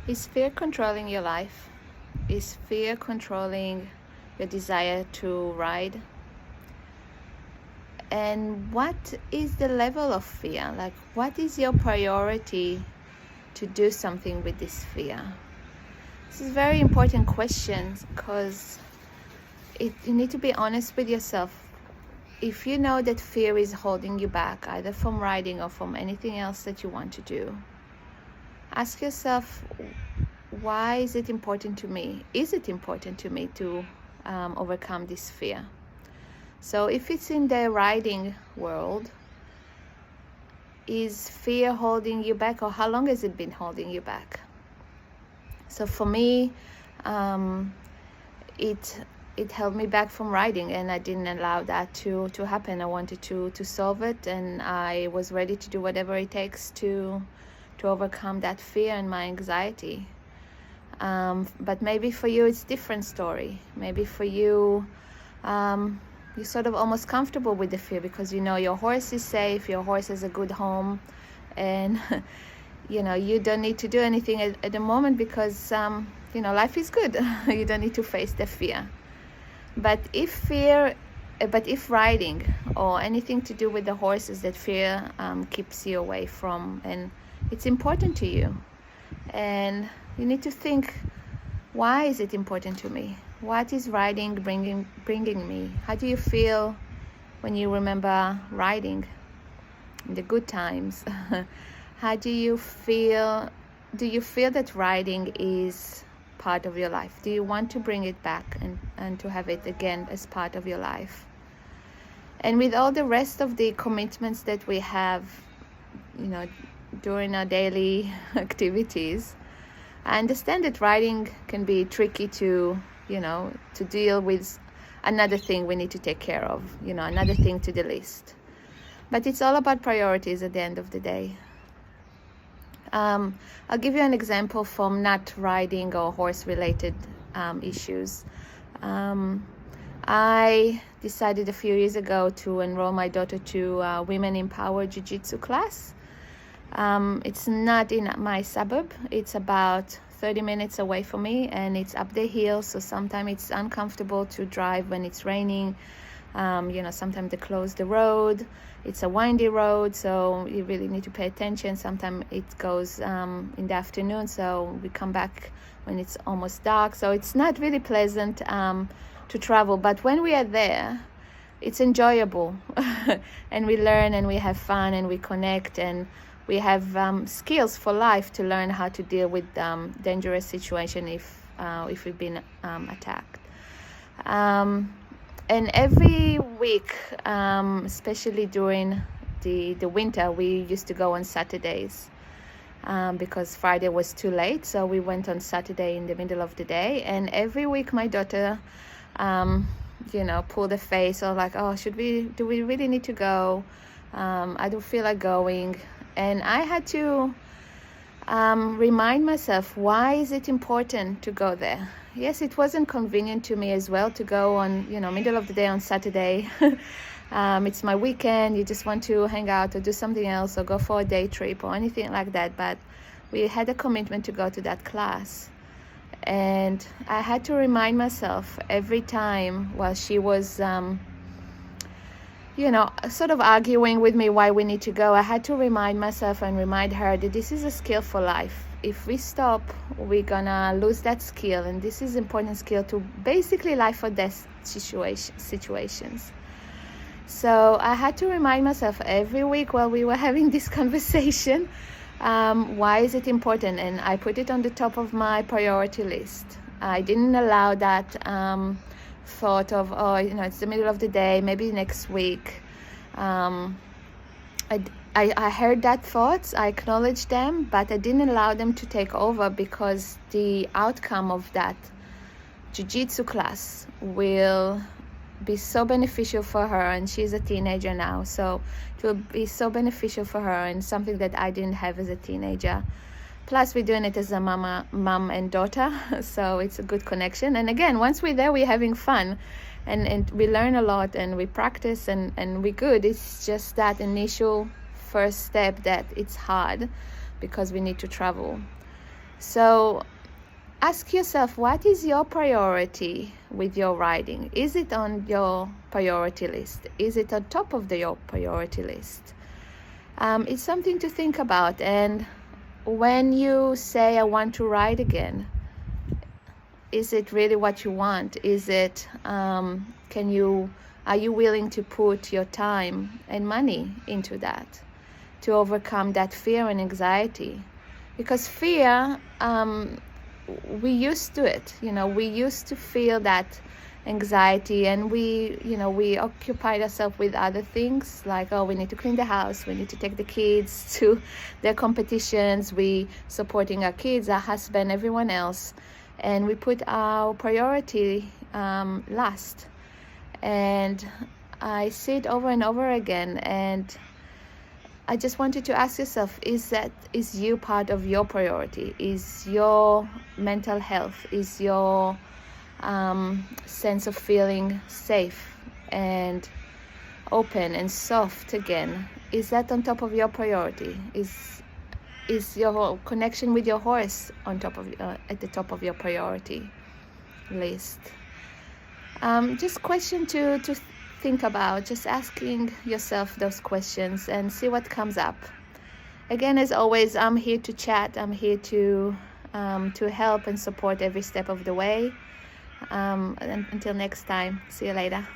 Is fear controlling your life? Is fear controlling your desire to ride? And what is the level of fear? Like, what is your priority to do something with this fear? This is very important questions because you need to be honest with yourself. If you know that fear is holding you back, either from riding or from anything else that you want to do, ask yourself, why is it important to me? Is it important to me to overcome this fear? So if it's in the riding world, is fear holding you back, or how long has it been holding you back? So for me, it held me back from riding, and I didn't allow that to happen. I wanted to solve it, and I was ready to do whatever it takes to overcome that fear and my anxiety. But maybe for you it's different story. Maybe for you, you're sort of almost comfortable with the fear because you know your horse is safe, your horse has a good home, and you don't need to do anything at the moment because life is good. You don't need to face the fear. But if riding or anything to do with the horses, that fear keeps you away from, and it's important to you, and you need to think, why is it important to me? What is riding bringing me? How do you feel when you remember riding in the good times? How do you feel? Do you feel that riding is part of your life? Do you want to bring it back and to have it again as part of your life? And with all the rest of the commitments that we have, during our daily activities, I understand that riding can be tricky to deal with. Another thing we need to take care of, another thing to the list. But it's all about priorities at the end of the day. I'll give you an example from not riding or horse-related issues. I decided a few years ago to enroll my daughter to a Women Empower Jiu-Jitsu class. It's not in my suburb. It's about 30 minutes away from me, and it's up the hill, so sometimes it's uncomfortable to drive when it's raining. Sometimes they close the road. It's a windy road, so you really need to pay attention. Sometimes it goes in the afternoon, so we come back when it's almost dark. So it's not really pleasant to travel, but when we are there, it's enjoyable. And we learn and we have fun and we connect, and we have skills for life to learn how to deal with dangerous situation if we've been attacked. And every week, especially during the winter, we used to go on Saturdays because Friday was too late. So we went on Saturday in the middle of the day. And every week my daughter, pulled a face or like, oh, do we really need to go? I don't feel like going. And I had to remind myself, why is it important to go there? Yes, it wasn't convenient to me as well to go on, middle of the day on Saturday. It's my weekend. You just want to hang out or do something else or go for a day trip or anything like that. But we had a commitment to go to that class. And I had to remind myself every time while she was sort of arguing with me why we need to go. I had to remind myself and remind her that this is a skill for life. If we stop, we're gonna lose that skill, and this is important skill to basically life or death situations. So I had to remind myself every week while we were having this conversation, why is it important, and I put it on the top of my priority list. I didn't allow that thought of, it's the middle of the day, maybe next week. I heard that thoughts, I acknowledged them, but I didn't allow them to take over, because the outcome of that jiu-jitsu class will be so beneficial for her, and she's a teenager now, so it will be so beneficial for her, and something that I didn't have as a teenager. Plus, we're doing it as a mom and daughter, so it's a good connection. And again, once we're there, we're having fun, and we learn a lot, and we practice, and we're good. It's just that initial first step that it's hard because we need to travel. So ask yourself, what is your priority with your writing? Is it on your priority list? Is it on top of your priority list? It's something to think about. And when you say, I want to write again, is it really what you want? Is it, are you willing to put your time and money into that to overcome that fear and anxiety? Because fear, we used to it, we used to feel that anxiety, and we occupied ourselves with other things, like, oh, we need to clean the house, we need to take the kids to their competitions, we supporting our kids, our husband, everyone else, and we put our priority last. And I see it over and over again, and I just wanted to ask yourself, is you part of your priority? Is your mental health, is your sense of feeling safe and open and soft again, is that on top of your priority? Is your connection with your horse on top of at the top of your priority list? Just question to think about, just asking yourself those questions and see what comes up. Again, as always, I'm here to chat. I'm here to help and support every step of the way. And until next time, see you later.